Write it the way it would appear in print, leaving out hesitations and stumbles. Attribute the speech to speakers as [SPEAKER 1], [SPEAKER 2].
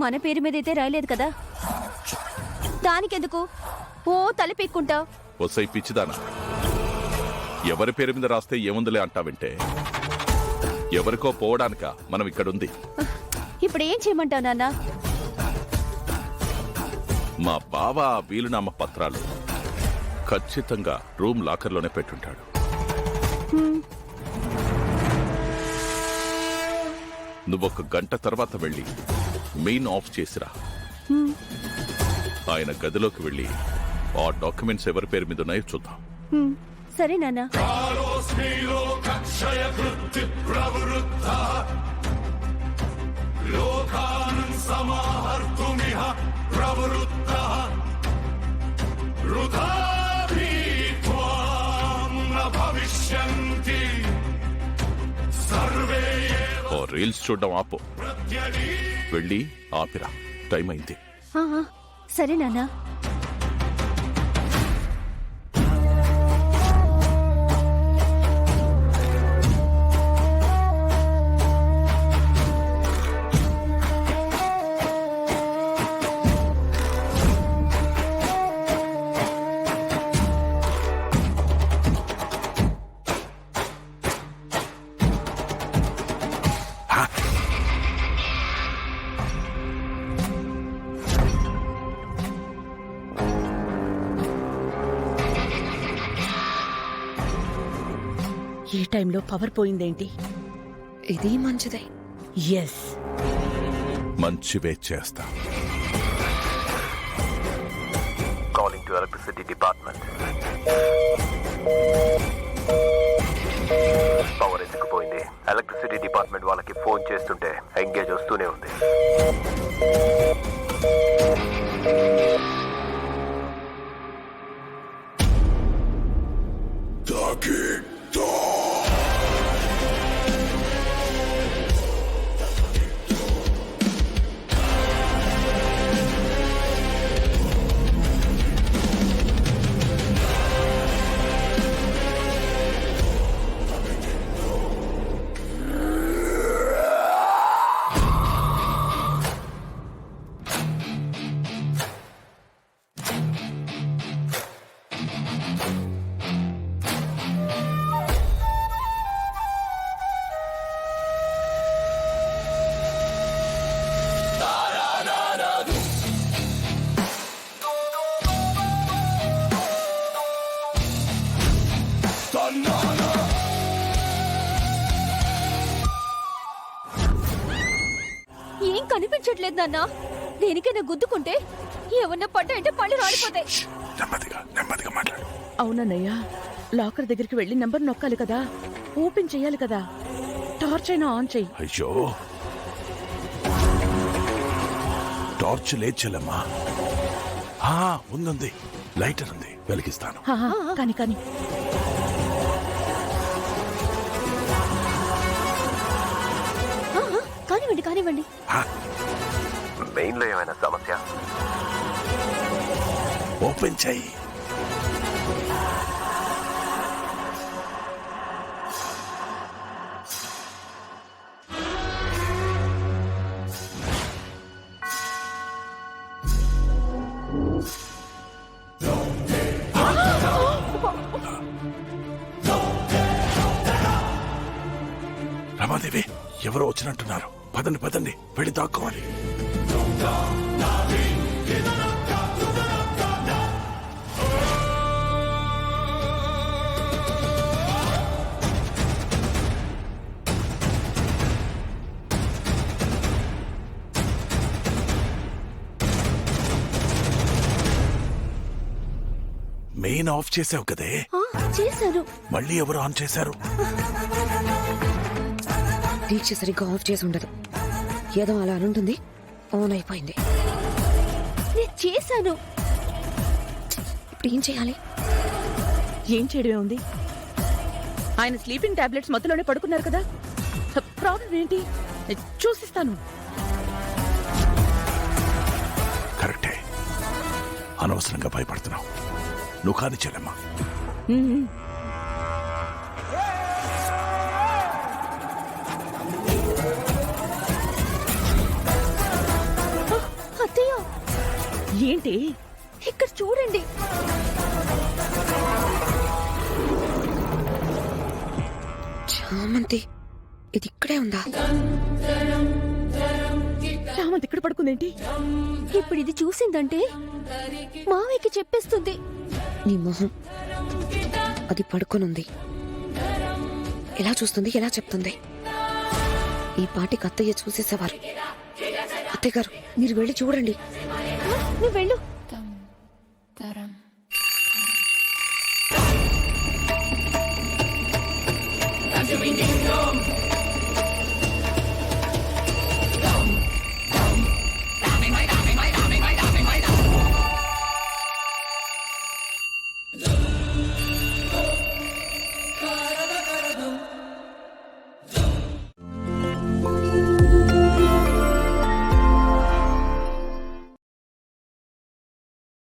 [SPEAKER 1] మన పేరు మీద అయితే రాయలేదు కదా, దానికెందుకు ఓ తలపీక్కుంటావు?
[SPEAKER 2] వసై పిచ్చిదానా, ఎవరి పేరు మీద రాస్తే ఏముందిలే అంటావంటే, ఎవరికో పోవడానిక మనం ఇక్కడుంది.
[SPEAKER 1] ఇప్పుడు ఏం చేయమంటావు నాన్న?
[SPEAKER 2] మా బావ వీలునామ పత్రాలు ఖచ్చితంగా రూమ్ లాకర్లోనే పెట్టుంటాడు. నువ్వొక గంట తర్వాత వెళ్ళి మెయిన్ ఆఫ్ చేసిరా. ఆయన గదిలోకి వెళ్ళి ఆ డాక్యుమెంట్స్ ఎవరి పేరు మీద ఉన్నాయో చూద్దాం.
[SPEAKER 1] సరే నాన్న.
[SPEAKER 2] రీల్స్ చూడడం ఆపు, వెళ్ళి ఆపిరా, టైం అయింది.
[SPEAKER 1] సరే నాన్న.
[SPEAKER 3] ఈ టైంలో పవర్ పోయిందేంటి?
[SPEAKER 4] ఇది మంచిదే.
[SPEAKER 3] ఎస్,
[SPEAKER 2] మంచివే చేస్తా.
[SPEAKER 5] Calling to electricity department. Power ఎందుకు పోయింది? ఎలక్ట్రిసిటీ డిపార్ట్మెంట్ వాళ్ళకి ఫోన్ చేస్తుంటే ఎంగేజ్ వస్తూనే ఉంది.
[SPEAKER 1] ఏం కనిపించట్లేదు నాన్న. దేనికైనా గుద్దుకుంటే ఏమన్నా పడ్డాయంటే పళ్ళు రాలిపోతాయి.
[SPEAKER 2] నెమ్మదిగా మాట్లాడు.
[SPEAKER 3] అవునన్నయ్యా, లాకర్ దగ్గరికి వెళ్ళి నంబర్ నొక్కాలి కదా, ఓపెన్ చెయ్యాలి కదా. టార్చ్ అయినా ఆన్ చెయ్యి.
[SPEAKER 2] అయ్యో, టార్చ్ లేచెల్లమ్మా. ఉంది, లైటర్ ఉంది, వెలిగిస్తాను.
[SPEAKER 3] కానీ కానీ
[SPEAKER 1] కానివ్వండి కానివ్వండి.
[SPEAKER 5] మెయిన్ లో ఏమైనా సమస్య?
[SPEAKER 2] ఓపెన్ చెయ్యి. రమాదేవి, ఎవరో వచ్చినట్టున్నారు. పదండి, వెళ్ళి దాక్కోవాలి. మెయిన్ ఆఫ్ చేసావు కదే?
[SPEAKER 1] చేశాను.
[SPEAKER 2] మళ్ళీ ఎవరు ఆన్ చేశారు?
[SPEAKER 4] దీక్ష సరిగ్గా ఆఫ్ చేసి ఉండదు, ఏదో అలా అనుంటుంది, ఆన్ అయిపోయింది.
[SPEAKER 1] నేను చేశాను.
[SPEAKER 4] ఇప్పుడు ఏం చేయాలి?
[SPEAKER 3] ఏం చేయడమే ఉంది? ఆయన స్లీపింగ్ టాబ్లెట్స్ మత్తులోనే పడుకున్నారు కదా, ప్రాబ్లం ఏంటి చూసిస్తాను.
[SPEAKER 2] కరెక్టే, అనవసరంగా భయపడుతున్నావు. నువ్వు కాని చెల్లెమ్మా.
[SPEAKER 3] ఏంటి?
[SPEAKER 1] ఇక్కడ చూడండి.
[SPEAKER 4] చామంతి ఇది ఇక్కడే ఉందా?
[SPEAKER 3] చామంతి ఇక్కడ పడుకుందేంటి?
[SPEAKER 1] ఇప్పుడు ఇది చూసిందంటే మావయ్యకి చెప్పేస్తుంది.
[SPEAKER 4] నీ మొహం, అది పడుకొనుంది. ఎలా చూస్తుంది, ఎలా చెప్తుంది? ఈ పాటికి అత్తయ్య చూసేసేవారు. అత్తయ్య గారు, మీరు వెళ్ళి చూడండి.
[SPEAKER 1] నువ్వు వెళ్ళు.